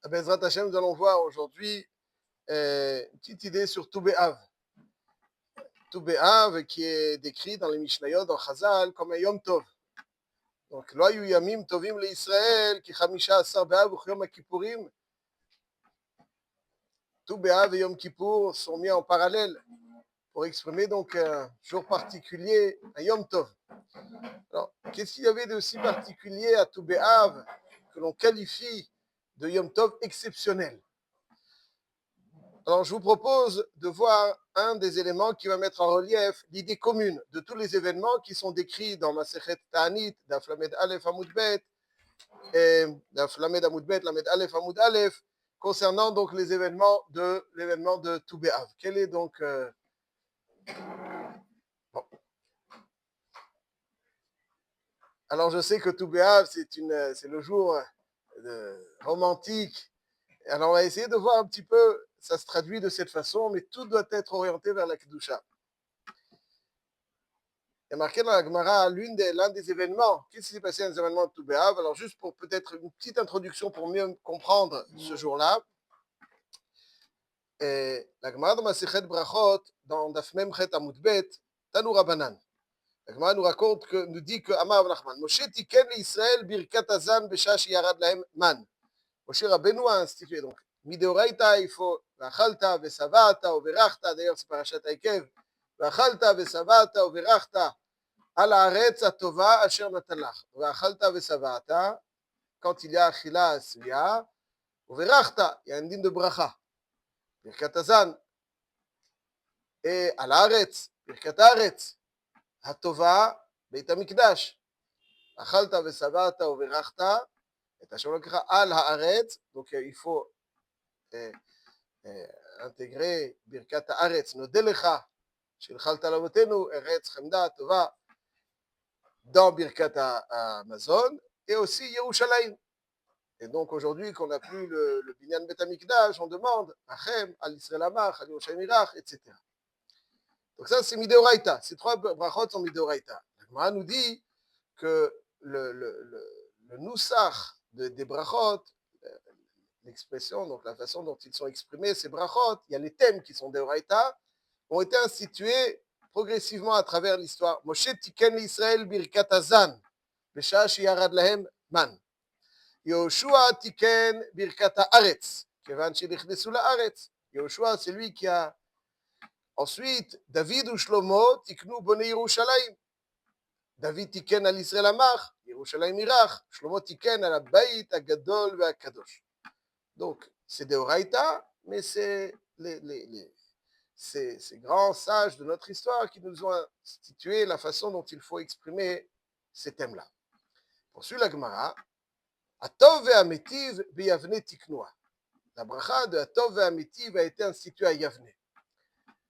Bezrat Hashem, nous allons voir aujourd'hui une petite idée sur Tou B'Av. Tou B'Av qui est décrit dans les Mishnayot, dans Chazal, comme un Yom Tov. Donc, Lo hayu yamim tovim leIsraël, ki chamisha asar B'Av uchyom HaKippurim. Tou B'Av et Yom Kippour sont mis en parallèle pour exprimer donc un jour particulier, un Yom Tov. Alors, qu'est-ce qu'il y avait de si particulier à Tou B'Av que l'on qualifie de Yom Tov exceptionnel? Alors, je vous propose de voir un des éléments qui va mettre en relief l'idée commune de tous les événements qui sont décrits dans Masechet Ta'anit, Daf Lamed Aleph Amud Bet, et Daf Lamed Amud Bet, Lamed Aleph Amud Aleph, concernant donc les événements de Tou B'Av. Quel est donc bon. Alors, je sais que Tou B'Av, c'est le jour romantique. Alors, on va essayer de voir un petit peu, ça se traduit de cette façon, mais tout doit être orienté vers la Kedusha. Il y a marqué dans la Gemara l'un des événements. Qu'est-ce qui s'est passé dans les événements de Tou B'Av? Alors, juste pour peut-être une petite introduction pour mieux comprendre ce jour-là. La Gemara dans Masechet Brachot, dans Daf Memchet Amud Bet, Tanu Rabanan. La Gemara nous dit que Amar Rav Nachman, Moshe tiken l'Israël birkat hazan b'shah sheyarad lahem man. Moshe Rabbeinu a institué donc Mideoraita, il faut Vachalta vesavata uverachta. D'ailleurs, c'est Parashat Haikev. Vachalta vesavata uverachta. Al haaretz hatova asher natan lach. Vachalta vesavata. Quand il y a achila asviya, uverachta, il y a un din de bracha. Birkat hazan. Et al haaretz, birkat haaretz. Hatova beit hamikdash. Vachalta vesavata uverachta. Et Hashem lokcha al haaretz. Donc il faut intégrer birkat haaretz. Nodelecha. Shilchalta lavotenu eretz chemda tova. Dans Birkat Amazon, et aussi Yerushalayim. Et donc aujourd'hui, qu'on n'a plus le Binyan Bet HaMikdash, on demande Achem, Al Yisrael Amach, Al Yerushalayim Irach, etc. Donc ça, c'est Mideoraita. Ces trois brachot sont Mideoraita. La Gemara nous dit que le Nusach des brachot, l'expression, donc la façon dont ils sont exprimés, ces brachot, il y a les thèmes qui sont Deoraita, ont été institués progressivement à travers l'histoire. Moshe tiken l'Israël birkat hazan, b'shah sheyarad lahem man. Yoshua tiken birkat haaretz, kevan shenichnesu laaretz. Yoshua, c'est lui qui a ensuite David ou Shlomo tiknu bonei Yerushalayim. David tiken al Yisrael amach, Yerushalayim irach. Shlomo tiken al habayit hagadol ve'hakadosh. Donc, c'est Deoraita, mais c'est ces grands sages de notre histoire qui nous ont institué la façon dont il faut exprimer ces thèmes-là. Poursuit la Gemara, Atov ve'ametiv b'Yavne tiknoa. La bracha de Atov ve'ametiv a été instituée à Yavne.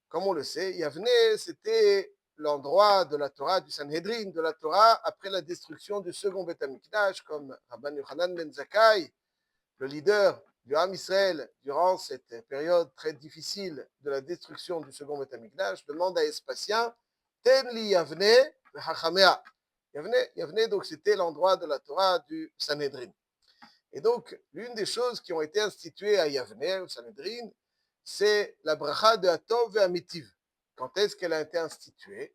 Comme on le sait, Yavne, c'était l'endroit de la Torah, du Sanhedrin, de la Torah, après la destruction du second Beth HaMikdash, comme Rabban Yochanan ben Zakkai, le leader du Ham Israël, durant cette période très difficile de la destruction du second Beth HaMikdash, demande à Espacien, Ten li Yavne v'Hachamea. Yavne, donc c'était l'endroit de la Torah du Sanhedrin. Et donc, l'une des choses qui ont été instituées à Yavne, au Sanhedrin, c'est la bracha de Atov ve'Ametiv. Quand est-ce qu'elle a été instituée?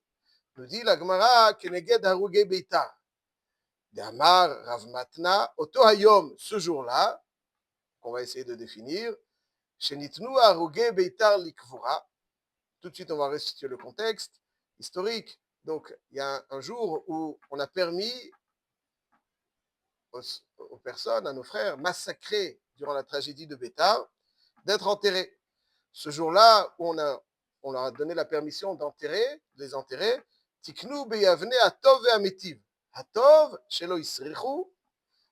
Nous dit la Gemara, Keneged Harugei Beitar. D'Amar Rav Matna, Oto Hayom, ce jour-là, qu'on va essayer de définir, Shenitnu Harugei Beitar Likvura. Tout de suite, on va restituer le contexte historique. Donc, il y a un jour où on a permis aux personnes, à nos frères, massacrés durant la tragédie de Beitar, d'être enterrés. Ce jour-là, où on leur a donné la permission d'enterrer, de les enterrer, Tiknu beyavne atov ve'ametiv. Atov, shelo yisrichu,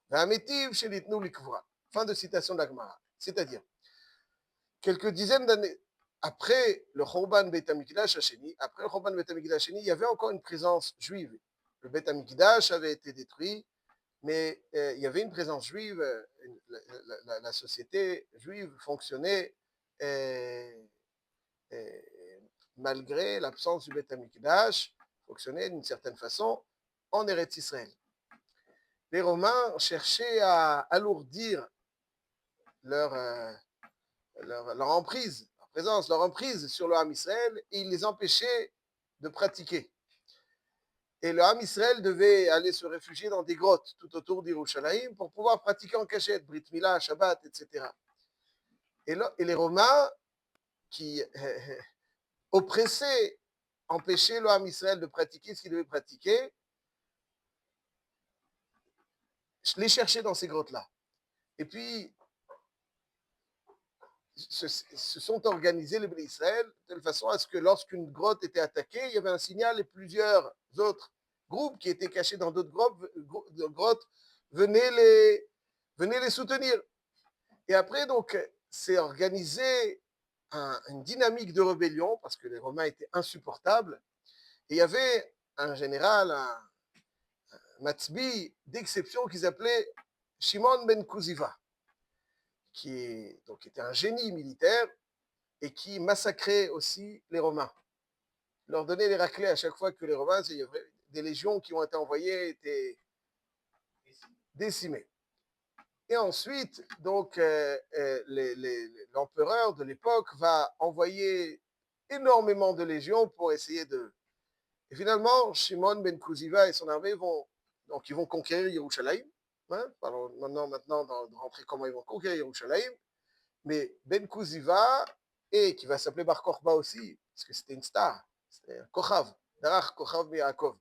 ve'ametiv, shelitnu likvura. Fin de citation de la Gemara. C'est-à-dire, quelques dizaines d'années après le Chorban Beit HaMikdash Hasheni, il y avait encore une présence juive. Le Beit HaMikdash avait été détruit, mais il y avait une présence juive, la société juive fonctionnait malgré l'absence du Beit HaMikdash, fonctionnait d'une certaine façon en Eretz Israël. Les Romains cherchaient à alourdir leur, leur emprise, leur présence, leur emprise sur le Ham Israël, et il les empêchait de pratiquer. Et le Ham Israël devait aller se réfugier dans des grottes tout autour d'Yerushalayim pour pouvoir pratiquer en cachette, Brit Mila, Shabbat, etc. Et les Romains, qui oppressaient, empêchaient le Ham Israël de pratiquer ce qu'il devait pratiquer, les cherchaient dans ces grottes-là. Et puis, se sont organisés les Bnei Israël de telle façon à ce que lorsqu'une grotte était attaquée, il y avait un signal et plusieurs autres groupes qui étaient cachés dans d'autres grottes venaient les soutenir. Et après, donc, c'est organisé une dynamique de rébellion parce que les Romains étaient insupportables. Et il y avait un général, un Matzbi d'exception qu'ils appelaient Shimon ben Kuziva, donc, était un génie militaire et qui massacrait aussi les Romains. Il leur donnait les raclés à chaque fois que les Romains, il y avait des légions qui ont été envoyées, étaient décimées. Et ensuite, donc, l'empereur de l'époque va envoyer énormément de légions pour essayer de... Et finalement, Shimon ben Kuziva et son armée ils vont conquérir Yerushalayim. Hein, parlons maintenant de rentrer comment ils vont conquérir Yerushalayim. Mais Ben Kuziva, et qui va s'appeler Bar Kokhba aussi, parce que c'était une star, c'était un Kochav, Darach Kochav Yaakov.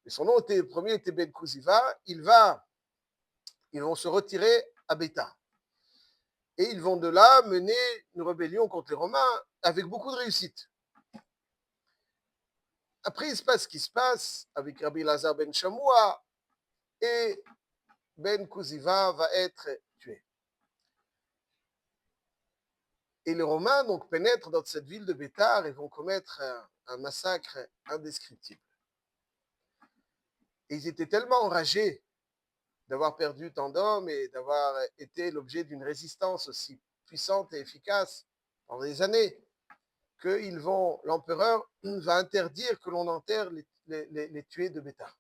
Mais son nom était, le premier était Ben Kuziva, ils vont se retirer à Béta. Et ils vont de là mener une rébellion contre les Romains avec beaucoup de réussite. Après, il se passe ce qui se passe avec Rabbi Lazar ben Shamoua, et Ben Kuziva va être tué. Et les Romains donc pénètrent dans cette ville de Bétar et vont commettre un massacre indescriptible. Et ils étaient tellement enragés d'avoir perdu tant d'hommes et d'avoir été l'objet d'une résistance aussi puissante et efficace pendant des années, que l'empereur va interdire que l'on enterre les tués de Bétar.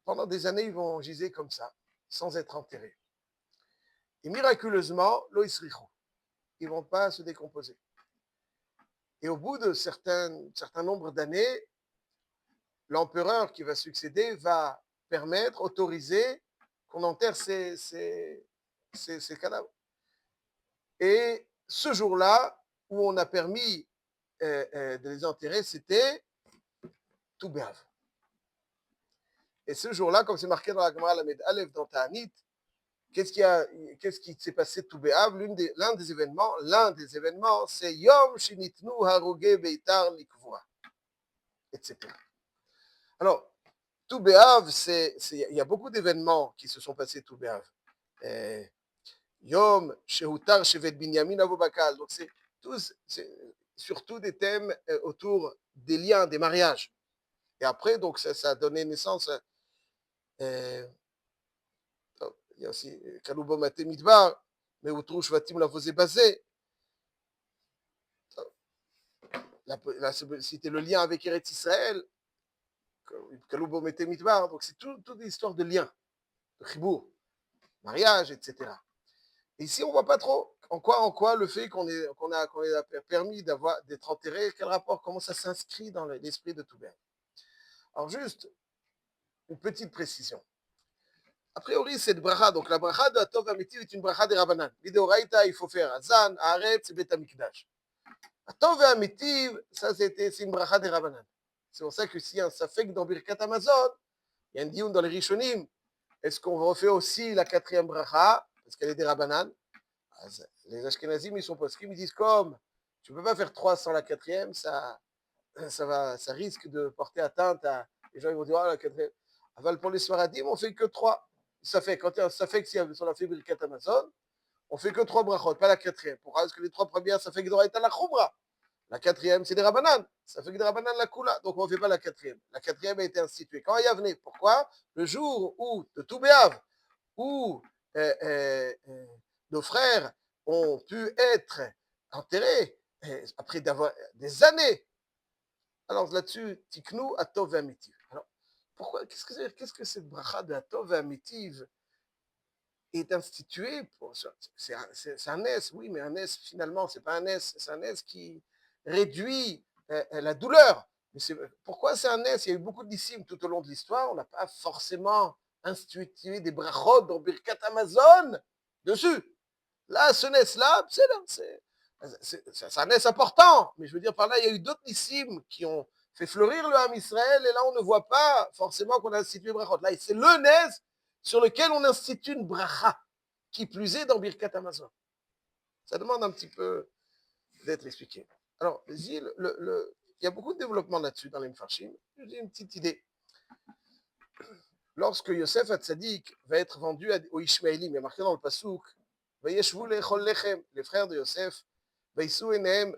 Pendant des années, ils vont giser comme ça, sans être enterrés. Et miraculeusement, l'Oisrichou, ils ne vont pas se décomposer. Et au bout de certain nombre d'années, l'empereur qui va succéder va autoriser qu'on enterre ces cadavres. Et ce jour-là, où on a permis de les enterrer, c'était tout Béav. Et ce jour-là, comme c'est marqué dans la Gemara Lamed Aleph dans Ta'anit, qu'est-ce qui s'est passé tout Béav? L'un des événements, c'est Yom Shinitnu Haroge Beitar Likvua, etc. Alors, tout Béav, il y a beaucoup d'événements qui se sont passés tout Béav. Yom Shehutar Shevet Binyamin Avobakal. Donc, c'est surtout des thèmes autour des liens, des mariages. Et après, donc, ça a donné naissance. Il y a aussi Kaloubo Maté Midbar, mais Outru Shvatim Lavosé Bazé. C'était le lien avec Eretz Israël. Kaloubo Maté Midbar. Donc, c'est toute une histoire de liens, de chibour, mariage, etc. Et ici, on ne voit pas trop en quoi le fait qu'on a permis d'être enterré, quel rapport, comment ça s'inscrit dans l'esprit de Toubert. Alors juste, une petite précision. A priori, cette bracha, donc la bracha de Atov Amitiv est une bracha des Rabbanan. L'Ideoraïta, il faut faire Azan, Haaretz et Bet Amikdash. Atov Amitiv, ça c'est une bracha des Rabbanan. C'est pour ça que s'il y a un safek dans Birkat Amazon, il y a un dioun dans les Rishonim, est-ce qu'on refait aussi la quatrième bracha, parce qu'elle est des Rabbanan? Les Ashkenazim, ils sont poskim, ils disent comme tu ne peux pas faire 3 sans la quatrième, ça risque de porter atteinte à. Les gens ils vont dire, ah, la quatrième. Aval pour les Svaradim, on fait que 3. Ça fait, quand ça fait que si on a fait Birkat Amazon, on fait que 3 brachot, pas la quatrième. Pourquoi? Parce que les 3 premières, ça fait que doit être à la Khumra. La quatrième, c'est des Rabbanan. Ça fait que des Rabbanan la Kula. Donc on ne fait pas la quatrième. La quatrième a été instituée. Quand Yavne, pourquoi? Le jour où, de Toubéav, où nos frères ont pu être enterrés après d'avoir des années. Alors là-dessus, Tiknou Atov Amitiv. Alors, pourquoi, qu'est-ce que cette bracha de Atov Amitiv est institué, c'est un S, oui, mais un S, finalement, c'est pas un S, c'est un S qui réduit la douleur. Mais pourquoi c'est un S? Il y a eu beaucoup de disciples tout au long de l'histoire, on n'a pas forcément institué des brachot dans Birkat Amazon dessus. Là, ce NES-là, c'est un NES important, mais je veux dire, par là, il y a eu d'autres disciples qui ont fait fleurir le Ham Israël, et là, on ne voit pas forcément qu'on a institué brachot. Là, c'est le NES sur lequel on institue une bracha, qui plus est dans Birkat Amazon. Ça demande un petit peu d'être expliqué. Alors, il y a beaucoup de développement là-dessus dans les Mfarshim. J'ai une petite idée. Lorsque Yosef Hatzadik va être vendu aux Ishmaélim, il y a marqué dans le Passouk, les frères de Yosef,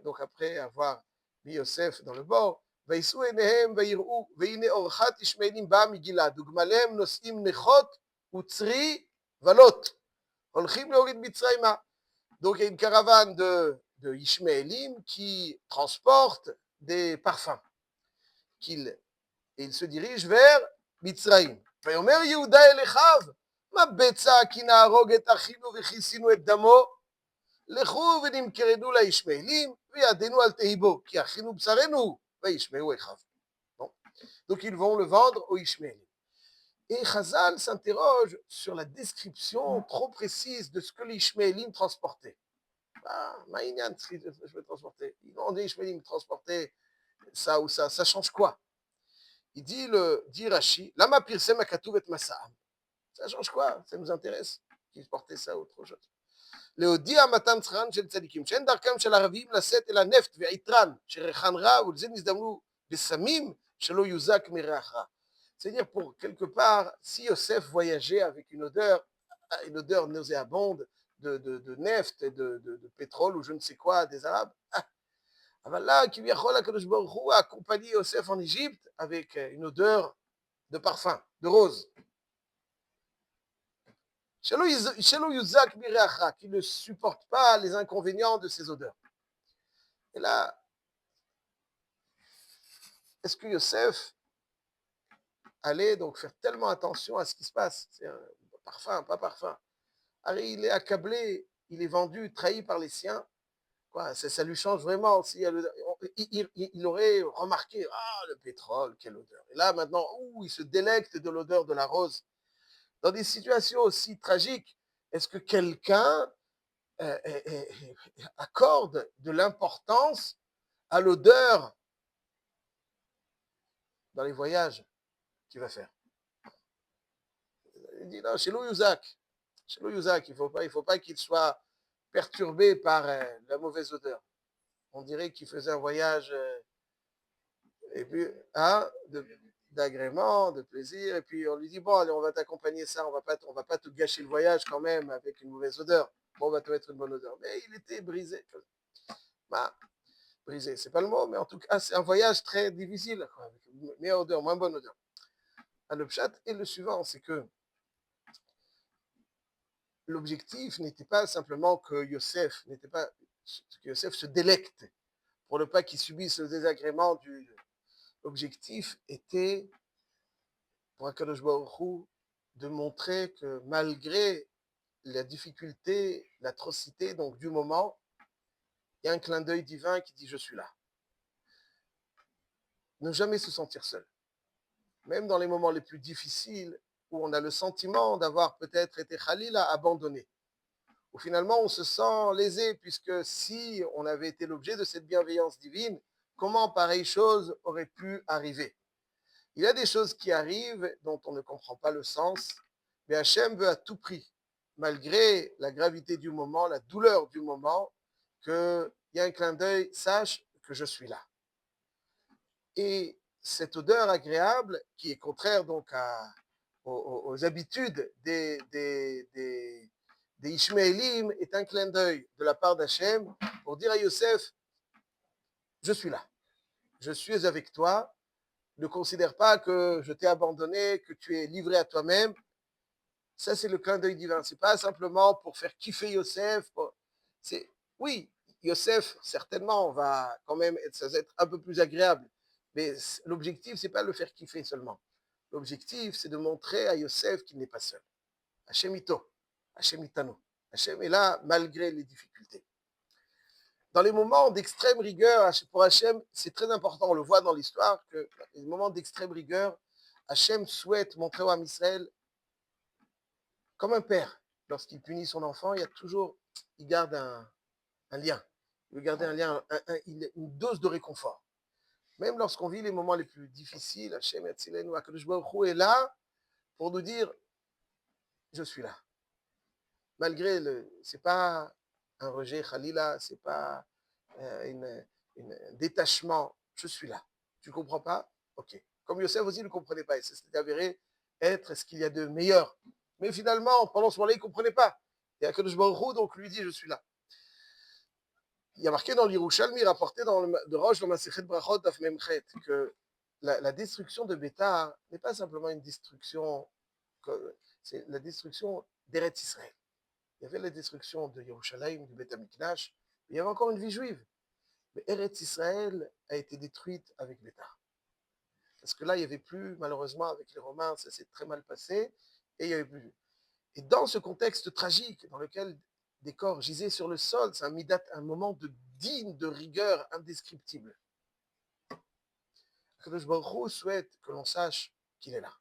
donc après avoir mis Yosef dans le bord, donc il y a une caravane de Ishmaélim qui transporte des parfums. Et il se dirige vers Mitzraïm. ויאמר יהודה אל אחיו, מה בצע כי נהרוג את אחינו וכיסינו את דמו? לכו ונמכרנו לישמעאלים וידנו על תהיבו, כי אחינו בשרנו וישמעו אחיו. Donc ils vont le vendre aux Ishmaélim. Et Chazal s'interroge sur la description trop précise de ce que les Ishmaélim transportaient. Maïnian, je vais transporter. Ils ont des Ishmaélim transporter ça ou ça change quoi? Il dit Rashi, Lama pirsem akatuv et masa'am. Ça change quoi? Ça nous intéresse qu'ils portaient ça ou autre chose. להודיע מתן שכרן של צדיקים, שאין דרכם של ערבים לשאת אל הנפט ועיטרן, שריחן רע, ולזה נזדמנו בסמים, שלא יוזק מריח רע. C'est-à-dire, pour quelque part, si Yosef voyageait avec une odeur nauséabonde de neft et de pétrole ou je ne sais quoi des Arabes, אבל là, כביכול הקדוש ברוך הוא a accompagné Yosef en Égypte avec une odeur de parfum, de rose. Shelo Yuzak Mireacha, qui ne supporte pas les inconvénients de ces odeurs. Et là, est-ce que Yosef allait donc faire tellement attention à ce qui se passe? C'est un parfum, pas parfum. Alors, il est accablé, il est vendu, trahi par les siens. Quoi, ça lui change vraiment. Il aurait remarqué, le pétrole, quelle odeur. Et là, maintenant, il se délecte de l'odeur de la rose. Dans des situations aussi tragiques, est-ce que quelqu'un accorde de l'importance à l'odeur dans les voyages qu'il va faire? Il dit non, chez Yuzak, il faut pas qu'il soit perturbé par la mauvaise odeur. On dirait qu'il faisait un voyage et puis d'agrément, de plaisir, et puis on lui dit bon allez, on va t'accompagner ça, on va pas te gâcher le voyage quand même avec une mauvaise odeur. Bon, on va te mettre une bonne odeur. Mais il était brisé. Brisé, c'est pas le mot, mais en tout cas, c'est un voyage très difficile, quoi, avec une meilleure odeur, moins bonne odeur. Le pshat est le suivant, c'est que l'objectif n'était pas simplement que Yosef se délecte pour ne pas qu'il subisse le désagrément du. L'objectif était pour Akadosh Baruch Hu de montrer que malgré la difficulté, l'atrocité donc du moment, il y a un clin d'œil divin qui dit je suis là. Ne jamais se sentir seul. Même dans les moments les plus difficiles où on a le sentiment d'avoir peut-être été Khalila abandonné. Où finalement on se sent lésé puisque si on avait été l'objet de cette bienveillance divine, comment pareille chose aurait pu arriver? Il y a des choses qui arrivent dont on ne comprend pas le sens, mais Hachem veut à tout prix, malgré la gravité du moment, la douleur du moment, qu'il y a un clin d'œil, sache que je suis là. Et cette odeur agréable, qui est contraire donc aux habitudes des Ishmaélim, est un clin d'œil de la part d'Hachem pour dire à Yosef, je suis là, je suis avec toi, ne considère pas que je t'ai abandonné, que tu es livré à toi-même. Ça, c'est le clin d'œil divin. Ce n'est pas simplement pour faire kiffer Yosef. Oui, Yosef, certainement, va quand même être un peu plus agréable. Mais l'objectif, ce n'est pas le faire kiffer seulement. L'objectif, c'est de montrer à Yosef qu'il n'est pas seul. Hachem Ito. Hachem Itanu. Hachem est là malgré les difficultés. Dans les moments d'extrême rigueur, pour Hachem, c'est très important. On le voit dans l'histoire que les moments d'extrême rigueur, Hachem souhaite montrer au Ham Israël comme un père. Lorsqu'il punit son enfant, il garde un lien. Il veut garder un lien, une dose de réconfort. Même lorsqu'on vit les moments les plus difficiles, Hachem Yatzilenu, HaKadosh Baruch Hu est là pour nous dire je suis là. Malgré c'est pas un rejet, Khalila, c'est pas un détachement, je suis là. Tu ne comprends pas? Ok. Comme Yosef aussi ne comprenait pas, et c'est avéré être ce qu'il y a de meilleur. Mais finalement, pendant ce moment-là, il ne comprenait pas. Et HaKadosh Baruch Hu, donc, lui dit je suis là. Il y a marqué dans l'Yerushalmi, rapporté de Roche dans Masechet Brachot Daf Memchet, que la destruction de Bétar n'est pas simplement une destruction, c'est la destruction d'Eretz Israël. Il y avait la destruction de Yerushalayim, du Beth Amikdash, il y avait encore une vie juive. Mais Eretz Israël a été détruite avec Bétar. Parce que là, il n'y avait plus, malheureusement, avec les Romains, ça s'est très mal passé, et il n'y avait plus. Et dans ce contexte tragique, dans lequel des corps gisaient sur le sol, c'est un moment digne de rigueur indescriptible. Kadosh Baruch Hu souhaite que l'on sache qu'il est là.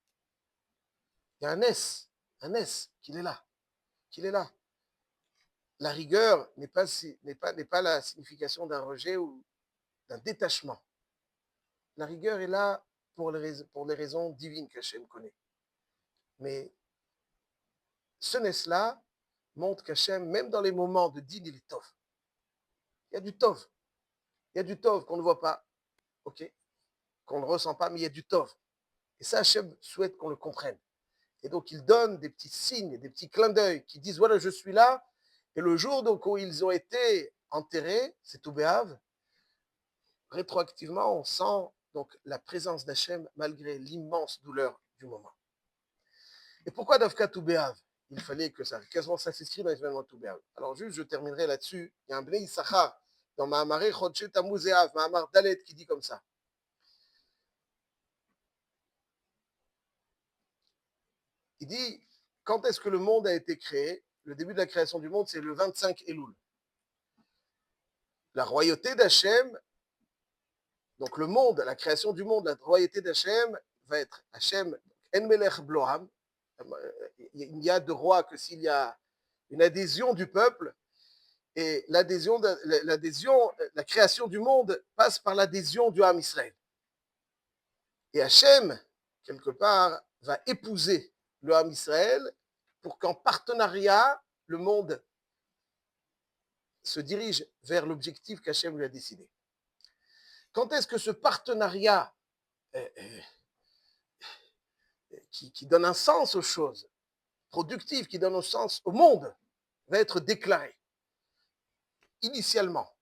Il y a un S, qu'il est là. La rigueur n'est pas la signification d'un rejet ou d'un détachement. La rigueur est là pour les raisons divines qu'Hachem connaît. Mais ce S-là montre qu'Hachem, même dans les moments de din, il est tov. Il y a du tov. Il y a du tov qu'on ne voit pas, ok, qu'on ne ressent pas, mais il y a du tov. Et ça, Hachem souhaite qu'on le comprenne. Et donc, il donne des petits signes, des petits clins d'œil qui disent, voilà, je suis là. Et le jour donc, où ils ont été enterrés, c'est Tou B'Av, rétroactivement, on sent donc la présence d'Hachem malgré l'immense douleur du moment. Et pourquoi Dafka Tou B'Av? Il fallait que ça, quasiment ça s'inscrit dans les événements Tou B'Av. Alors juste, je terminerai là-dessus. Il y a un Bnei Issachar dans Mahamaré Chodshé Tammuz Av, Mahamar Dalet, qui dit comme ça. Il dit, quand est-ce que le monde a été créé? Le début de la création du monde, c'est le 25 Elul. La royauté d'Hachem, donc le monde, la création du monde, la royauté d'Hachem va être Hachem En Melech Bloam. Il n'y a de roi que s'il y a une adhésion du peuple. Et la création du monde passe par l'adhésion du Ham Israël. Et Hachem, quelque part, va épouser le Ham Israël pour qu'en partenariat, le monde se dirige vers l'objectif qu'Hachem lui a décidé. Quand est-ce que ce partenariat qui donne un sens aux choses, productif, qui donne un sens au monde, va être déclaré? Initialement,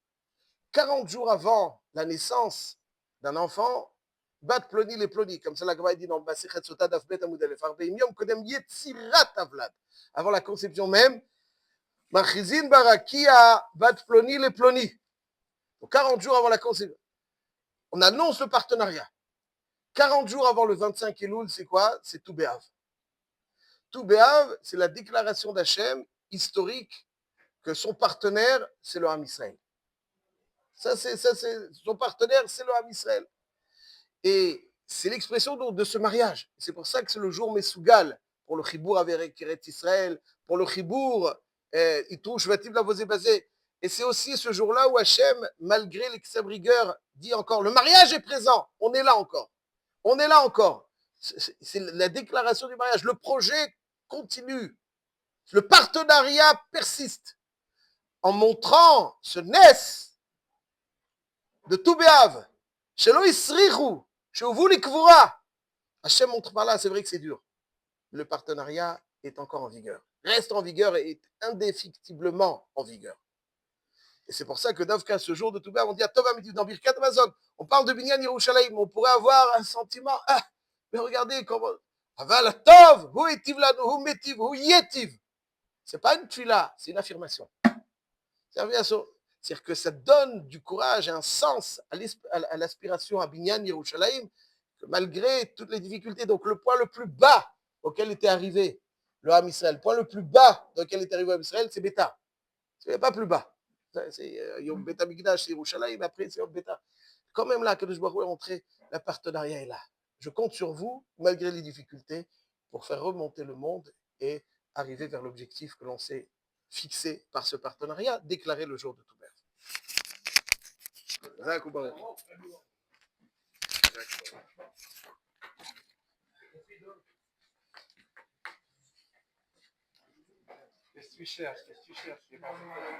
40 jours avant la naissance d'un enfant, Bat ploni les ploni, comme ça la Gemara dit dans Masechet Sota Daf Bet Amud Aleph, 40 yom kodem yetzirat avlad, avant la conception même, Machizin barakia bat ploni les ploni. Donc 40 jours avant la conception, on annonce le partenariat. 40 jours avant le 25 Elul, c'est quoi? C'est Tou B'Av. Tou B'Av, c'est la déclaration d'Hachem historique que son partenaire, c'est le Ham Israël. Ça, c'est son partenaire, c'est le Ham Israël. Et c'est l'expression de ce mariage. C'est pour ça que c'est le jour Mesougal, pour le Chibour avec Eretz Israël, pour le Chibour, Itou Shvatim Lavosé Bazé. Et c'est aussi ce jour-là où Hachem, malgré l'extrême rigueur, dit encore, le mariage est présent, on est là encore. On est là encore. C'est la déclaration du mariage. Le projet continue. Le partenariat persiste. En montrant ce nes de Tou B'Av, Shelo Isrichu, Sheuvu Likvura. Hachem montre par là, c'est vrai que c'est dur. Le partenariat est encore en vigueur. Reste en vigueur et est indéfectiblement en vigueur. Et c'est pour ça que Davka, ce jour de Tou B'Av, on dit à Tov Amitiv, dans Birkat Amazon, on parle de Binyan Yerushalayim, on pourrait avoir un sentiment, mais regardez comment, Aval Tov, Hu Etiv Lanu, Hu Metiv, Hu Yetiv. C'est pas une tfila, c'est une affirmation. C'est-à-dire que ça donne du courage et un sens à l'aspiration à Binyan Yerushalayim, que malgré toutes les difficultés, donc le point le plus bas auquel était arrivé le Ham Israël. Le point le plus bas dans lequel est arrivé le Ham Israël, c'est Beta. C'est pas plus bas. C'est Yom Beta Migdash, c'est Yerushalayim, après c'est Yom Beta. Quand même là, Kadosh Baruch Hu est entré, le partenariat est là. Je compte sur vous, malgré les difficultés, pour faire remonter le monde et arriver vers l'objectif que l'on s'est fixé par ce partenariat, déclarer le jour de Touber. Qu'est-ce que tu cherches?